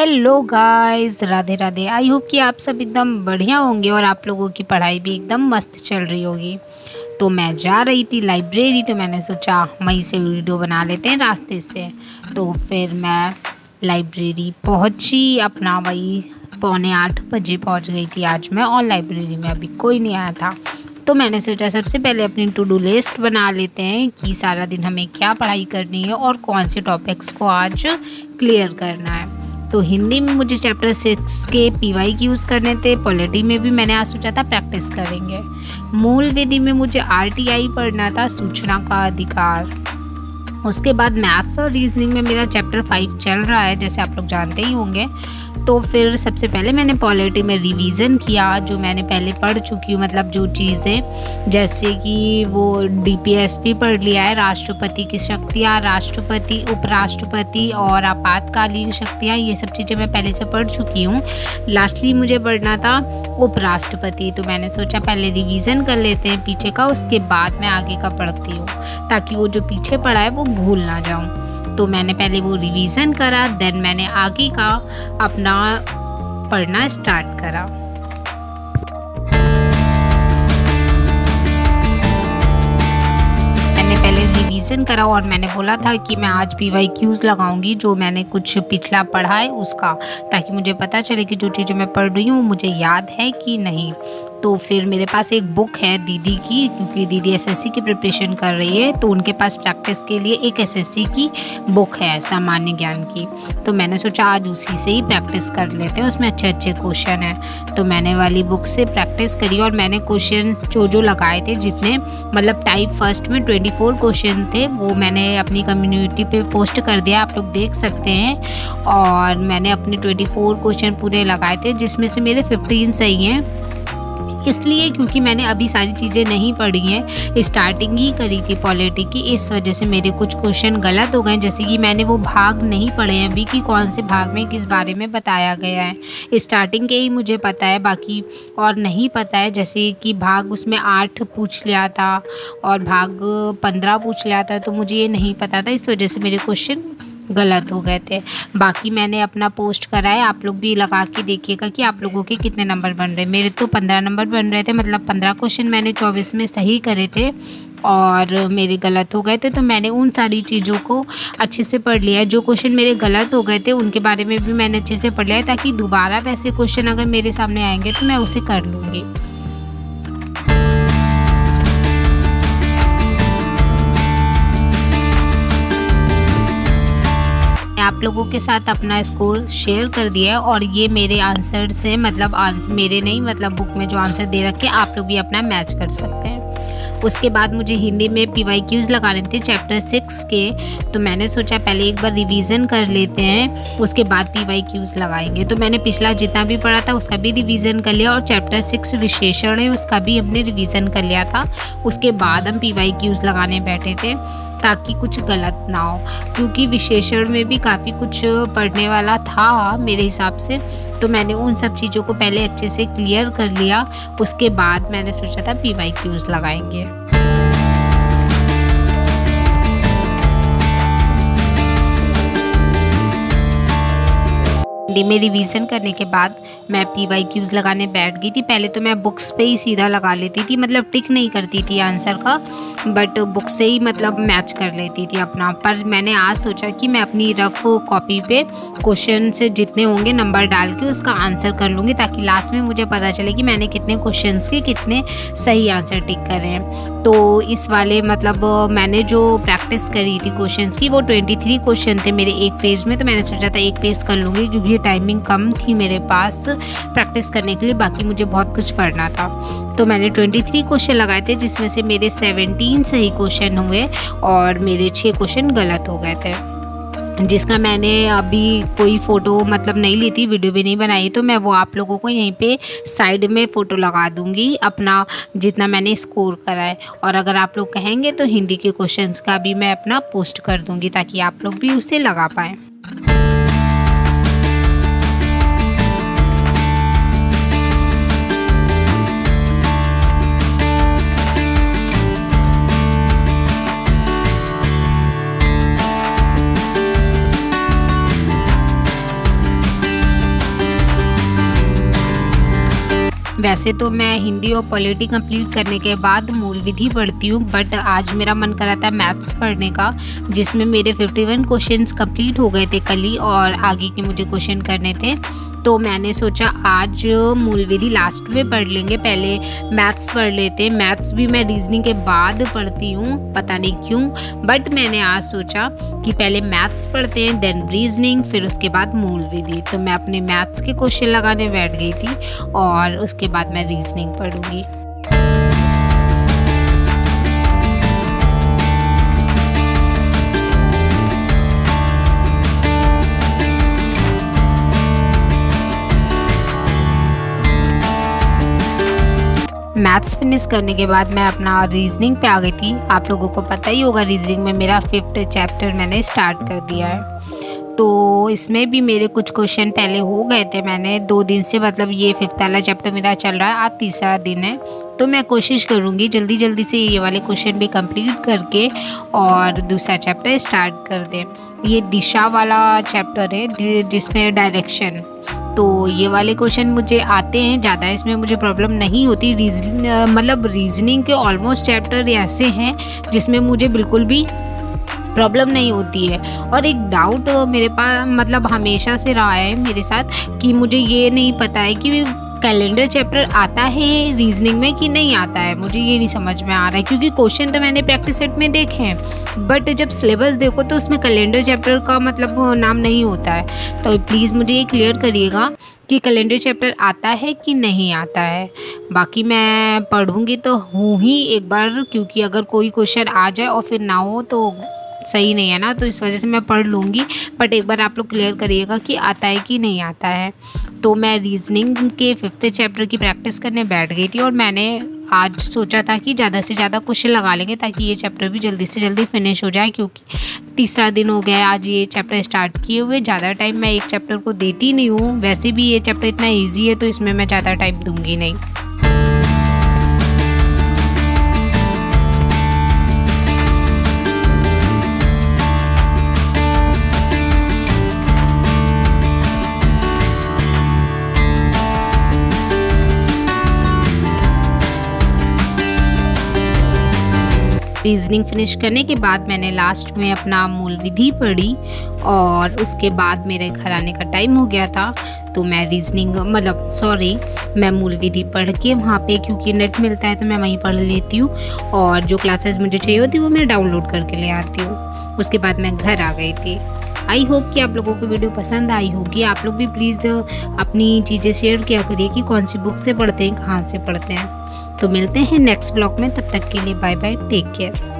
Hello guys, Radhe Radhe. I hope कि आप सब एकदम बढ़िया होंगे और आप लोगों की पढ़ाई भी एकदम मस्त चल रही होगी। तो मैं जा रही थी लाइब्रेरी, तो मैंने सोचा वहीं से वीडियो बना लेते हैं रास्ते से। तो फिर मैं लाइब्रेरी पहुंची, अपना वही 7:45 बजे पहुंच गई थी आज मैं, और लाइब्रेरी में अभी कोई नहीं आया था। तो मैंने सोचा सबसे पहले अपनी टू डू लिस्ट बना लेते हैं कि सारा दिन हमें क्या पढ़ाई करनी है और कौन से टॉपिक्स को आज क्लियर करना है। तो हिंदी में मुझे चैप्टर 6 के पीवाई यूज़ करने थे। पॉलिटी में भी मैंने आज सोचा था प्रैक्टिस करेंगे। मूल विधि में मुझे आरटीआई पढ़ना था, सूचना का अधिकार। उसके बाद मैथ्स और रीजनिंग में मेरा चैप्टर 5 चल रहा है, जैसे आप लोग जानते ही होंगे। तो फिर सबसे पहले मैंने पॉलिटी में रिवीजन किया, जो मैंने पहले पढ़ चुकी हूँ, मतलब जो चीज़ें जैसे कि वो डीपीएसपी पढ़ लिया है, राष्ट्रपति की शक्तियाँ, राष्ट्रपति, उपराष्ट्रपति और आपातकालीन शक्तियाँ, ये सब चीज़ें मैं पहले से पढ़ चुकी हूँ। लास्टली मुझे पढ़ना था उपराष्ट्रपति, तो मैंने सोचा पहले रिवीजन कर लेते हैं पीछे का, उसके बाद मैं आगे का पढ़ती हूँ, ताकि वो जो पीछे पढ़ा है वो भूल ना जाऊँ। तो मैंने पहले वो रिवीजन करा, देन मैंने आगे का अपना पढ़ना स्टार्ट करा। मैंने पहले रिवीजन करा और मैंने बोला था कि मैं आज पीवाईक्यूज लगाऊंगी, जो मैंने कुछ पिछला पढ़ा है उसका, ताकि मुझे पता चले कि जो चीज़ें मैं पढ़ रही हूँ मुझे याद है कि नहीं। तो फिर मेरे पास एक बुक है दीदी की, क्योंकि दीदी एसएससी की प्रिपरेशन कर रही है, तो उनके पास प्रैक्टिस के लिए एक एसएससी की बुक है सामान्य ज्ञान की। तो मैंने सोचा आज उसी से ही प्रैक्टिस कर लेते हैं, उसमें अच्छे अच्छे क्वेश्चन हैं। तो मैंने वाली बुक से प्रैक्टिस करी और मैंने क्वेश्चन जो लगाए थे, जितने मतलब टाइप फर्स्ट में 24 क्वेश्चन थे, वो मैंने अपनी कम्युनिटी पे पोस्ट कर दिया, आप लोग देख सकते हैं। और मैंने अपने 24 क्वेश्चन पूरे लगाए थे, जिसमें से मेरे 15 सही हैं, इसलिए क्योंकि मैंने अभी सारी चीज़ें नहीं पढ़ी हैं, स्टार्टिंग ही करी थी पॉलिटी की, इस वजह से मेरे कुछ क्वेश्चन गलत हो गए। जैसे कि मैंने वो भाग नहीं पढ़े हैं अभी कि कौन से भाग में किस बारे में बताया गया है। स्टार्टिंग के ही मुझे पता है, बाकी और नहीं पता है। जैसे कि भाग उसमें 8 पूछ लिया था और भाग 15 पूछ लिया था, तो मुझे ये नहीं पता था, इस वजह से मेरे क्वेश्चन गलत हो गए थे। बाकी मैंने अपना पोस्ट करा है, आप लोग भी लगा के देखिएगा कि आप लोगों के कितने नंबर बन रहे हैं। मेरे तो 15 नंबर बन रहे थे, मतलब 15 क्वेश्चन मैंने 24 में सही करे थे और मेरे गलत हो गए थे। तो मैंने उन सारी चीज़ों को अच्छे से पढ़ लिया है। जो क्वेश्चन मेरे गलत हो गए थे उनके बारे में भी मैंने अच्छे से पढ़ लिया है, ताकि दोबारा वैसे क्वेश्चन अगर मेरे सामने आएंगे तो मैं उसे कर लूँगी। आप लोगों के साथ अपना स्कोर शेयर कर दिया है और ये मेरे आंसर से, मतलब मेरे नहीं, मतलब बुक में जो आंसर दे रखे आप लोग भी अपना मैच कर सकते हैं। उसके बाद मुझे हिंदी में पीवाईक्यूज लगाने थे चैप्टर 6 के, तो मैंने सोचा पहले एक बार रिवीजन कर लेते हैं, उसके बाद पीवाईक्यूज लगाएंगे। तो मैंने पिछला जितना भी पढ़ा था उसका भी रिवीजन कर लिया और चैप्टर 6 विशेषण है उसका भी हमने रिवीजन कर लिया था। उसके बाद हम पीवाईक्यूज लगाने बैठे थे, ताकि कुछ गलत ना हो, क्योंकि विशेषण में भी काफ़ी कुछ पढ़ने वाला था मेरे हिसाब से। तो मैंने उन सब चीज़ों को पहले अच्छे से क्लियर कर लिया, उसके बाद मैंने सोचा था पीवाईक्यूज लगाएंगे। हिंदी में रिवीजन करने के बाद मैं पीवाईक्यूज लगाने बैठ गई थी। पहले तो मैं बुक्स पे ही सीधा लगा लेती थी, मतलब टिक नहीं करती थी आंसर का, बट बुक से ही मतलब मैच कर लेती थी अपना। पर मैंने आज सोचा कि मैं अपनी रफ कॉपी पे क्वेश्चन से जितने होंगे नंबर डाल के उसका आंसर कर लूँगी, ताकि लास्ट में मुझे पता चले कि मैंने कितने क्वेश्चंस के कितने सही आंसर टिक करे हैं। तो इस वाले मतलब मैंने जो प्रैक्टिस करी थी क्वेश्चंस की, वो 23 क्वेश्चन थे मेरे एक पेज में, तो मैंने सोचा था एक पेज कर लूँगी, क्योंकि टाइमिंग कम थी मेरे पास प्रैक्टिस करने के लिए, बाकी मुझे बहुत कुछ पढ़ना था। तो मैंने 23 क्वेश्चन लगाए थे, जिसमें से मेरे 17 सही क्वेश्चन हुए और मेरे 6 क्वेश्चन गलत हो गए थे, जिसका मैंने अभी कोई फ़ोटो मतलब नहीं ली थी, वीडियो भी नहीं बनाई, तो मैं वो आप लोगों को यहीं पे साइड में फ़ोटो लगा दूंगी अपना जितना मैंने स्कोर करा है। और अगर आप लोग कहेंगे तो हिंदी के क्वेश्चंस का भी मैं अपना पोस्ट कर दूंगी, ताकि आप लोग भी उसे लगा पाएँ। वैसे तो मैं हिंदी और पॉलिटी कंप्लीट करने के बाद मूल विधि पढ़ती हूँ, बट आज मेरा मन कर रहा था मैथ्स पढ़ने का, जिसमें मेरे 51 क्वेश्चंस कंप्लीट हो गए थे कल ही और आगे के मुझे क्वेश्चन करने थे। तो मैंने सोचा आज मूल विधि लास्ट में पढ़ लेंगे, पहले मैथ्स पढ़ लेते। मैथ्स भी मैं रीजनिंग के बाद पढ़ती हूँ, पता नहीं क्यों, बट मैंने आज सोचा कि पहले मैथ्स पढ़ते हैं, देन रीजनिंग, फिर उसके बाद मूल विधि। तो मैं अपने मैथ्स के क्वेश्चन लगाने बैठ गई थी और उसके बाद मैं रीजनिंग पढ़ूंगी। मैथ्स फिनिश करने के बाद मैं अपना रीजनिंग पे आ गई थी। आप लोगों को पता ही होगा रीजनिंग में मेरा 5th चैप्टर मैंने स्टार्ट कर दिया है। तो इसमें भी मेरे कुछ क्वेश्चन पहले हो गए थे, मैंने 2 दिन से, मतलब ये 5th वाला चैप्टर मेरा चल रहा है, आज तीसरा दिन है। तो मैं कोशिश करूँगी जल्दी जल्दी से ये वाले क्वेश्चन भी कंप्लीट करके और दूसरा चैप्टर स्टार्ट कर दें। ये दिशा वाला चैप्टर है जिसमें डायरेक्शन, तो ये वाले क्वेश्चन मुझे आते हैं ज़्यादा, इसमें मुझे प्रॉब्लम नहीं होती। मतलब रीजनिंग के ऑलमोस्ट चैप्टर ऐसे हैं जिसमें मुझे बिल्कुल भी प्रॉब्लम नहीं होती है। और एक डाउट मेरे पास मतलब हमेशा से रहा है मेरे साथ कि मुझे ये नहीं पता है कि कैलेंडर चैप्टर आता है रीजनिंग में कि नहीं आता है, मुझे ये नहीं समझ में आ रहा है, क्योंकि क्वेश्चन तो मैंने प्रैक्टिस सेट में देखे हैं, बट जब सिलेबस देखो तो उसमें कैलेंडर चैप्टर का मतलब नाम नहीं होता है। तो प्लीज़ मुझे ये क्लियर करिएगा कि कैलेंडर चैप्टर आता है कि नहीं आता है। बाकी मैं पढ़ूँगी तो हूँ ही एक बार, क्योंकि अगर कोई क्वेश्चन आ जाए और फिर ना हो तो सही नहीं है ना, तो इस वजह से मैं पढ़ लूँगी। बट एक बार आप लोग क्लियर करिएगा कि आता है कि नहीं आता है। तो मैं रीजनिंग के 5th चैप्टर की प्रैक्टिस करने बैठ गई थी और मैंने आज सोचा था कि ज़्यादा से ज़्यादा क्वेश्चन लगा लेंगे ताकि ये चैप्टर भी जल्दी से जल्दी फिनिश हो जाए, क्योंकि तीसरा दिन हो गया आज ये चैप्टर स्टार्ट किए हुए। ज़्यादा टाइम मैं एक चैप्टर को देती नहीं हूँ, वैसे भी ये चैप्टर इतना ईजी है तो इसमें मैं ज़्यादा टाइम दूँगी नहीं। रीजनिंग फिनिश करने के बाद मैंने लास्ट में अपना मूल विधि पढ़ी और उसके बाद मेरे घर आने का टाइम हो गया था। तो मैं मैं मूल विधि पढ़ के वहाँ पे, क्योंकि नेट मिलता है तो मैं वहीं पढ़ लेती हूँ और जो क्लासेस मुझे चाहिए होती है वो मैं डाउनलोड करके ले आती हूँ। उसके बाद मैं घर आ गई थी। आई होप कि आप लोगों को वीडियो पसंद आई होगी। आप लोग भी प्लीज़ अपनी चीज़ें शेयर किया करिए कि कौन सी बुक से पढ़ते हैं, कहाँ से पढ़ते हैं। तो मिलते हैं नेक्स्ट ब्लॉग में, तब तक के लिए बाय बाय, टेक केयर।